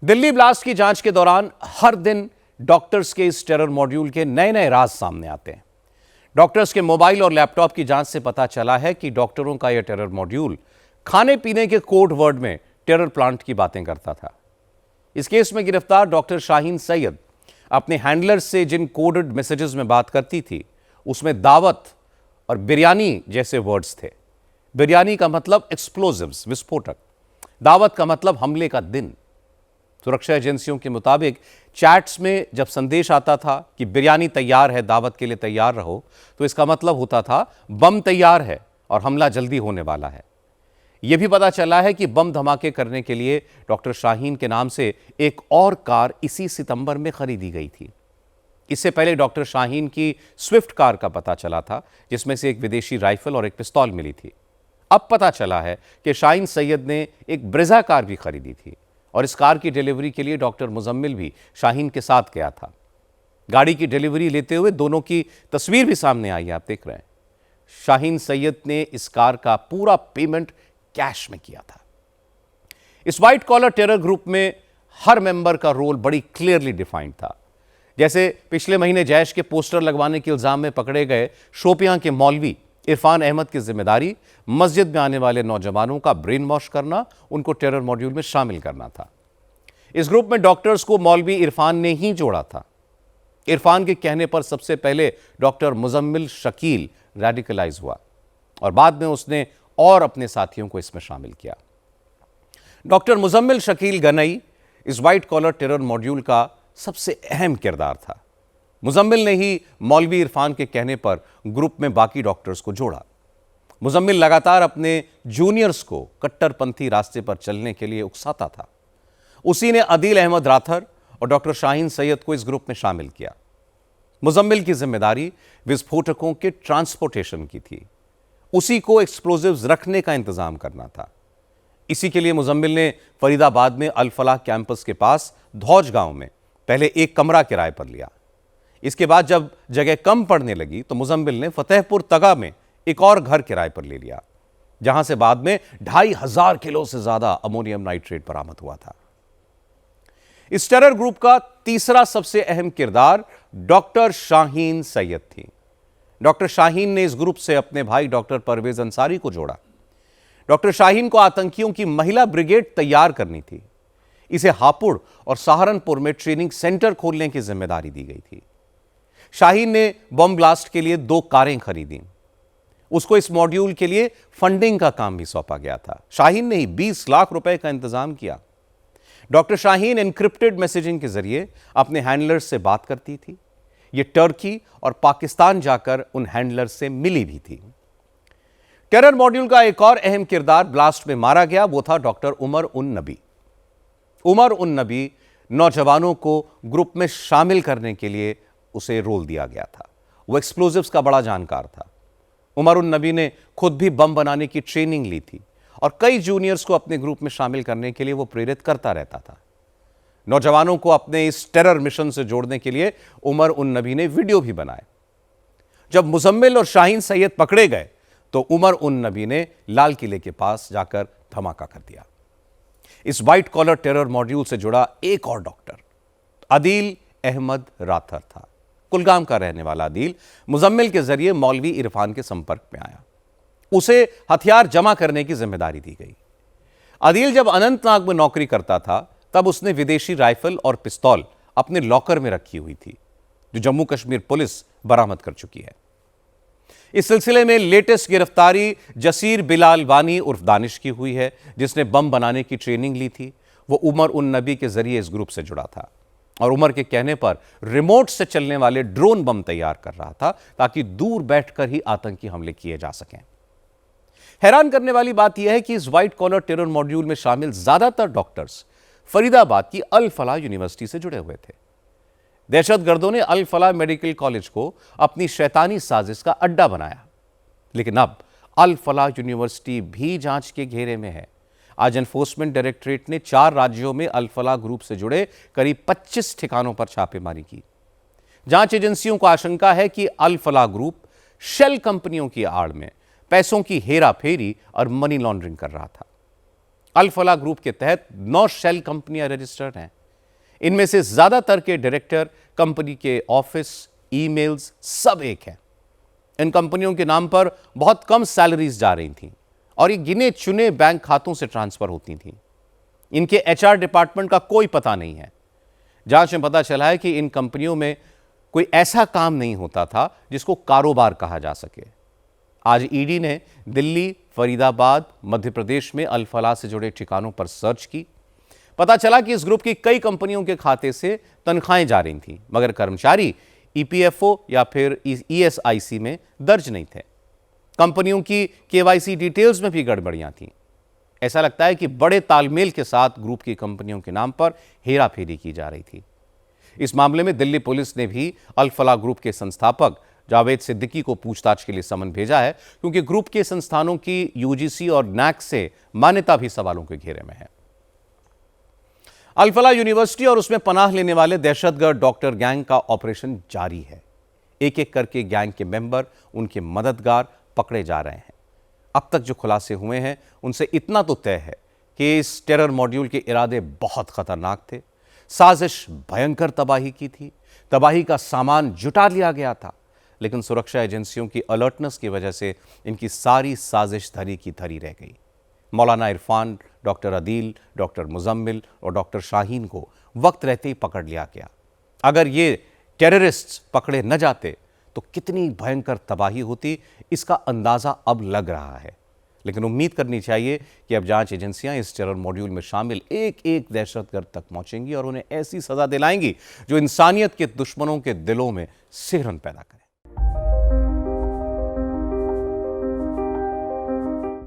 Delhi blast की जांच के दौरान हर दिन डॉक्टर्स के इस टेरर मॉड्यूल के नए नए राज सामने आते हैं। डॉक्टर्स के मोबाइल और लैपटॉप की जांच से पता चला है कि डॉक्टरों का यह टेरर मॉड्यूल खाने पीने के कोड वर्ड में टेरर प्लांट की बातें करता था। इस केस में गिरफ्तार डॉक्टर शाहीन सैयद अपने हैंडलर से जिन कोडेड मैसेजेस में बात करती थी उसमें दावत और बिरयानी जैसे वर्ड्स थे। बिरयानी का मतलब एक्सप्लोजिव्स, विस्फोटक। दावत का मतलब हमले का दिन। सुरक्षा एजेंसियों के मुताबिक चैट्स में जब संदेश आता था कि बिरयानी तैयार है, दावत के लिए तैयार रहो, तो इसका मतलब होता था बम तैयार है और हमला जल्दी होने वाला है। यह भी पता चला है कि बम धमाके करने के लिए डॉक्टर शाहीन के नाम से एक और कार इसी सितंबर में खरीदी गई थी। इससे पहले डॉक्टर शाहीन की स्विफ्ट कार का पता चला था, जिसमें से एक विदेशी राइफल और एक पिस्तौल मिली थी। अब पता चला है कि शाहीन सैयद ने एक ब्रेजा कार भी खरीदी थी और इस कार की डिलीवरी के लिए डॉक्टर मुजम्मिल भी शाहीन के साथ गया था। गाड़ी की डिलीवरी लेते हुए दोनों की तस्वीर भी सामने आई है, आप देख रहे हैं। शाहीन सैयद ने इस कार का पूरा पेमेंट कैश में किया था। इस व्हाइट कॉलर टेरर ग्रुप में हर मेंबर का रोल बड़ी क्लियरली डिफाइंड था। जैसे पिछले महीने जैश के पोस्टर लगवाने के इल्जाम में पकड़े गए शोपियां के मौलवी इरफान अहमद की जिम्मेदारी मस्जिद में आने वाले नौजवानों का ब्रेन वॉश करना, उनको टेरर मॉड्यूल में शामिल करना था। इस ग्रुप में डॉक्टर्स को मौलवी इरफान ने ही जोड़ा था। इरफान के कहने पर सबसे पहले डॉक्टर मुजम्मिल शकील रेडिकलाइज हुआ और बाद में उसने और अपने साथियों को इसमें शामिल किया। डॉक्टर मुजम्मिल शकील गनई इस व्हाइट कॉलर टेरर मॉड्यूल का सबसे अहम किरदार था। मुजम्मिल ने ही मौलवी इरफान के कहने पर ग्रुप में बाकी डॉक्टर्स को जोड़ा। मुजम्मिल लगातार अपने जूनियर्स को कट्टरपंथी रास्ते पर चलने के लिए उकसाता था। उसी ने अदील अहमद राथर और डॉक्टर शाहीन सैयद को इस ग्रुप में शामिल किया। मुजम्मिल की जिम्मेदारी विस्फोटकों के ट्रांसपोर्टेशन की थी। उसी को एक्सप्लोजिव्स रखने का इंतजाम करना था। इसी के लिए मुजम्मिल ने फरीदाबाद में अल फलाह कैंपस के पास धौज गांव में पहले एक कमरा किराए पर लिया। इसके बाद जब जगह कम पड़ने लगी तो मुजम्मिल ने फतेहपुर तगा में एक और घर किराए पर ले लिया, जहां से बाद में 2500 किलो से ज्यादा अमोनियम नाइट्रेट बरामद हुआ था। इस टेरर ग्रुप का तीसरा सबसे अहम किरदार डॉक्टर शाहीन सैयद थी। डॉक्टर शाहीन ने इस ग्रुप से अपने भाई डॉक्टर परवेज अंसारी को जोड़ा। डॉक्टर शाहीन को आतंकियों की महिला ब्रिगेड तैयार करनी थी। इसे हापुड़ और सहारनपुर में ट्रेनिंग सेंटर खोलने की जिम्मेदारी दी गई थी। शाहीन ने बम ब्लास्ट के लिए 2 कारें खरीदी। उसको इस मॉड्यूल के लिए फंडिंग का काम भी सौंपा गया था। शाहीन ने ही 20 लाख रुपए का इंतजाम किया। डॉक्टर शाहीन एन्क्रिप्टेड मैसेजिंग के जरिए अपने हैंडलर्स से बात करती थी। यह टर्की और पाकिस्तान जाकर उन हैंडलर्स से मिली भी थी। टेरर मॉड्यूल का एक और अहम किरदार ब्लास्ट में मारा गया, वो था डॉक्टर उमर उन नबी। उमर उन नबी नौजवानों को ग्रुप में शामिल करने के लिए उसे रोल दिया गया था। वो एक्सप्लोजिव्स का बड़ा जानकार था। उमर उन नबी ने खुद भी बम बनाने की ट्रेनिंग ली थी और कई जूनियर्स को अपने ग्रुप में शामिल करने के लिए वो प्रेरित करता रहता था। नौजवानों को अपने इस टेरर मिशन से जोड़ने के लिए उमर उन नबी ने वीडियो भी बनाए। जब मुजम्मिल और शाहीन सैयद पकड़े गए तो उमर उन नबी ने लाल किले के पास जाकर धमाका कर दिया। इस व्हाइट कॉलर टेरर मॉड्यूल से जुड़ा एक और डॉक्टर अदील अहमद राथर था। कुलगाम का रहने वाला अदील मुजम्मिल के जरिए मौलवी इरफान के संपर्क में आया। उसे हथियार जमा करने की जिम्मेदारी दी गई। अदील जब अनंतनाग में नौकरी करता था तब उसने विदेशी राइफल और पिस्तौल अपने लॉकर में रखी हुई थी, जो जम्मू कश्मीर पुलिस बरामद कर चुकी है। इस सिलसिले में लेटेस्ट गिरफ्तारी जसीर बिलाल वानी उर्फ दानिश की हुई है, जिसने बम बनाने की ट्रेनिंग ली थी। वो उमर उन नबी के जरिए इस ग्रुप से जुड़ा था और उमर के कहने पर रिमोट से चलने वाले ड्रोन बम तैयार कर रहा था ताकि दूर बैठकर ही आतंकी हमले किए जा सकें। हैरान करने वाली बात यह है कि इस व्हाइट कॉलर टेरर मॉड्यूल में शामिल ज्यादातर डॉक्टर्स फरीदाबाद की अल फलाह यूनिवर्सिटी से जुड़े हुए थे। दहशतगर्दों ने अल फलाह मेडिकल कॉलेज को अपनी शैतानी साजिश का अड्डा बनाया, लेकिन अब अल फलाह यूनिवर्सिटी भी जांच के घेरे में है। आज एनफोर्समेंट डायरेक्टरेट ने 4 राज्यों में अल फलाह ग्रुप से जुड़े करीब 25 ठिकानों पर छापेमारी की। जांच एजेंसियों को आशंका है कि अल फलाह ग्रुप शेल कंपनियों की आड़ में पैसों की हेरा फेरी और मनी लॉन्ड्रिंग कर रहा था। अल फलाह ग्रुप के तहत 9 शेल कंपनियां रजिस्टर्ड हैं। इनमें से ज्यादातर के डायरेक्टर, कंपनी के ऑफिस, ईमेल्स सब एक हैं। इन कंपनियों के नाम पर बहुत कम सैलरीज जा रही थीं और ये गिने चुने बैंक खातों से ट्रांसफर होती थीं। इनके एचआर डिपार्टमेंट का कोई पता नहीं है। जांच में पता चला है कि इन कंपनियों में कोई ऐसा काम नहीं होता था जिसको कारोबार कहा जा सके। आज ईडी ने दिल्ली, फरीदाबाद, मध्य प्रदेश में अल फलाह से जुड़े ठिकानों पर सर्च की। पता चला कि इस ग्रुप की कई कंपनियों के खाते से तनख्वाहें जा रही थीं, मगर कर्मचारी ईपीएफओ या फिर ईएसआईसी में दर्ज नहीं थे। कंपनियों की केवाईसी डिटेल्स में भी गड़बड़ियां थीं। ऐसा लगता है कि बड़े तालमेल के साथ ग्रुप की कंपनियों के नाम पर हेराफेरी की जा रही थी। इस मामले में दिल्ली पुलिस ने भी अल फलाह ग्रुप के संस्थापक जावेद सिद्दीकी को पूछताछ के लिए समन भेजा है, क्योंकि ग्रुप के संस्थानों की यूजीसी और नैक से मान्यता भी सवालों के घेरे में है। अल फलाह यूनिवर्सिटी और उसमें पनाह लेने वाले दहशतगर्द डॉक्टर गैंग का ऑपरेशन जारी है। एक एक करके गैंग के मेंबर, उनके मददगार पकड़े जा रहे हैं। अब तक जो खुलासे हुए हैं उनसे इतना तो तय है कि इस टेरर मॉड्यूल के इरादे बहुत खतरनाक थे। साजिश भयंकर तबाही की थी। तबाही का सामान जुटा लिया गया था, लेकिन सुरक्षा एजेंसियों की अलर्टनेस की वजह से इनकी सारी साजिश धरी की धरी रह गई। मौलाना इरफान, डॉक्टर अदील, डॉक्टर मुजम्मिल और डॉक्टर शाहीन को वक्त रहते ही पकड़ लिया गया। अगर ये टेररिस्ट्स पकड़े न जाते तो कितनी भयंकर तबाही होती, इसका अंदाजा अब लग रहा है। लेकिन उम्मीद करनी चाहिए कि अब जांच एजेंसियां इस टेरर मॉड्यूल में शामिल एक एक दहशतगर्द तक पहुंचेंगी और उन्हें ऐसी सजा दिलाएंगी जो इंसानियत के दुश्मनों के दिलों में सिहरन पैदा करे।